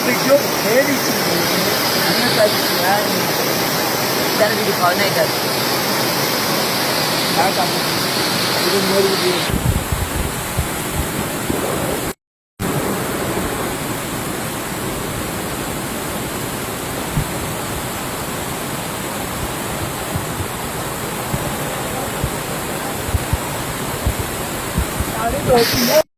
video खैर इधर भी दिखाना इधर क्या काम इधर मोर वीडियो सारे दोस्त